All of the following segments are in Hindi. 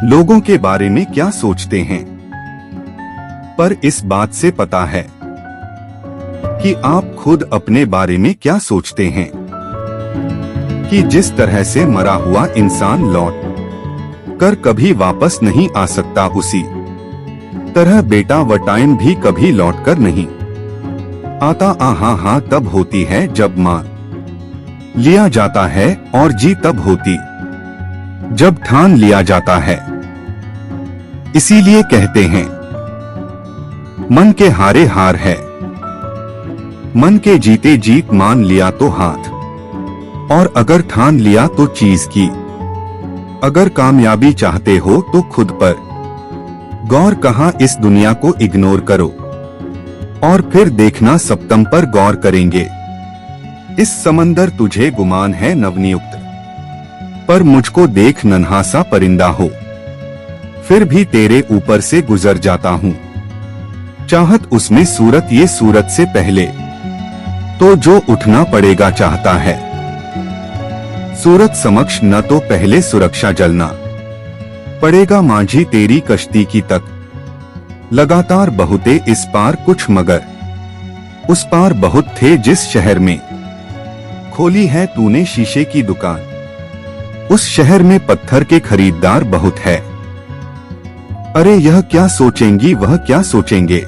लोगों के बारे में क्या सोचते हैं, पर इस बात से पता है कि आप खुद अपने बारे में क्या सोचते हैं, कि जिस तरह से मरा हुआ इंसान लौट कर कभी वापस नहीं आ सकता, उसी तरह बेटा व टाइम भी कभी लौट कर नहीं आता। हाँ तब होती है जब मान लिया जाता है, और जी तब होती जब ठान लिया जाता है। इसीलिए कहते हैं मन के हारे हार है, मन के जीते जीत। मान लिया तो हाथ, और अगर ठान लिया तो चीज की। अगर कामयाबी चाहते हो तो खुद पर गौर, कहां इस दुनिया को इग्नोर करो, और फिर देखना सप्तम पर गौर करेंगे। इस समंदर तुझे गुमान है नवनियुक्त, पर मुझको देख नन्हा सा परिंदा हो, फिर भी तेरे ऊपर से गुजर जाता हूँ। चाहत उसमें सूरत, ये सूरत से पहले तो जो उठना पड़ेगा चाहता है। सूरत समक्ष न तो पहले सुरक्षा जलना पड़ेगा। माझी तेरी कश्ती की तक लगातार बहुते इस पार कुछ, मगर उस पार बहुत थे। जिस शहर में खोली है तूने शीशे की दुकान, उस शहर में पत्थर के खरीदार बहुत है। अरे यह क्या सोचेंगी, वह क्या सोचेंगे,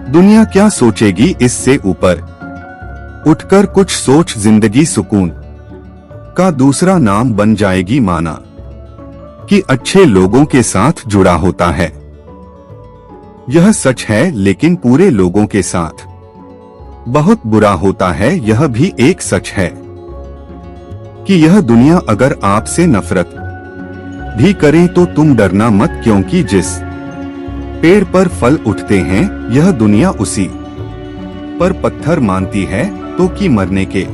दुनिया क्या सोचेगी। इससे ऊपर उठकर कुछ सोच, जिंदगी सुकून का दूसरा नाम बन जाएगी। माना कि अच्छे लोगों के साथ जुड़ा होता है, यह सच है, लेकिन पूरे लोगों के साथ बहुत बुरा होता है, यह भी एक सच है। कि यह दुनिया अगर आपसे नफरत भी करे तो तुम डरना मत, क्योंकि जिस पेड़ पर फल उठते हैं यह दुनिया उसी पर पत्थर मानती है। तो कि मरने के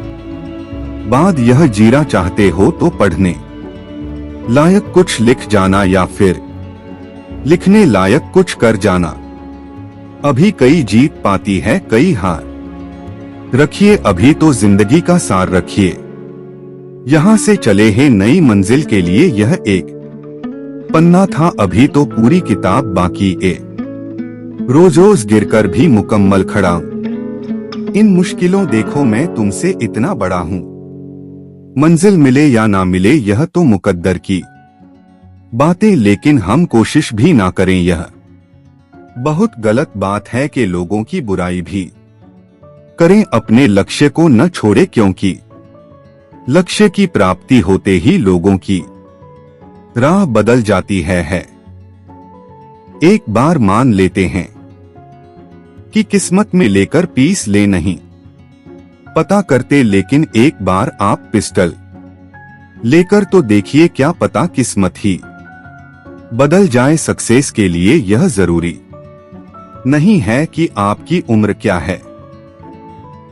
बाद यह जीना चाहते हो तो पढ़ने लायक कुछ लिख जाना, या फिर लिखने लायक कुछ कर जाना। अभी कई जीत पाती है, कई हार रखिए, अभी तो जिंदगी का सार रखिए। यहाँ से चले हैं नई मंजिल के लिए, यह एक पन्ना था, अभी तो पूरी किताब बाकी है। रोज रोज गिरकर भी मुकम्मल खड़ा हूँ। इन मुश्किलों देखो मैं तुमसे इतना बड़ा हूँ। मंजिल मिले या ना मिले यह तो मुकद्दर की बातें, लेकिन हम कोशिश भी ना करें यह बहुत गलत बात है। कि लोगों की बुराई भी करें, अपने लक्ष्य को न छोड़े, क्योंकि लक्ष्य की प्राप्ति होते ही लोगों की राह बदल जाती है। एक बार मान लेते हैं कि किस्मत में लेकर पीस ले नहीं पता करते, लेकिन एक बार आप पिस्टल लेकर तो देखिए, क्या पता किस्मत ही बदल जाए। सक्सेस के लिए यह जरूरी नहीं है कि आपकी उम्र क्या है,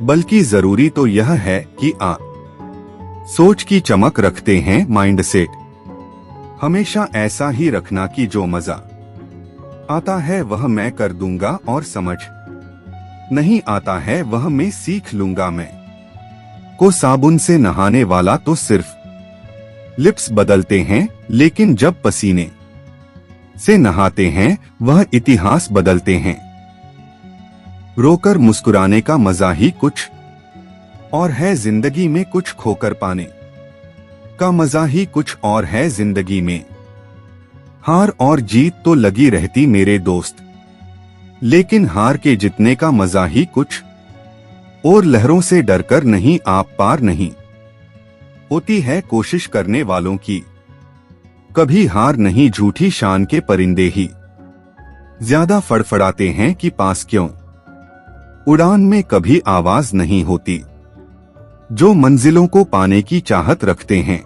बल्कि जरूरी तो यह है कि आप सोच की चमक रखते हैं। माइंडसेट हमेशा ऐसा ही रखना कि जो मजा आता है वह मैं कर दूंगा, और समझ नहीं आता है वह मैं सीख लूंगा। मैं को साबुन से नहाने वाला तो सिर्फ लिप्स बदलते हैं, लेकिन जब पसीने से नहाते हैं वह इतिहास बदलते हैं। रोकर मुस्कुराने का मजा ही कुछ और है जिंदगी में, कुछ खोकर पाने का मजा ही कुछ और है जिंदगी में। हार और जीत तो लगी रहती मेरे दोस्त, लेकिन हार के जितने का मजा ही कुछ और। लहरों से डरकर नहीं आप पार नहीं होती है कोशिश करने वालों की, कभी हार नहीं। झूठी शान के परिंदे ही ज्यादा फड़फड़ाते हैं कि पास क्यों उड़ान में कभी आवाज नहीं होती। जो मंजिलों को पाने की चाहत रखते हैं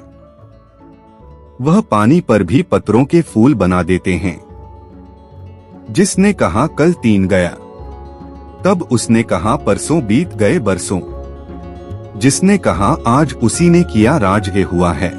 वह पानी पर भी पत्थरों के फूल बना देते हैं। जिसने कहा कल 3 गया, तब उसने कहा परसों बीत गए बरसों। जिसने कहा आज, उसी ने किया राज, ये हुआ है।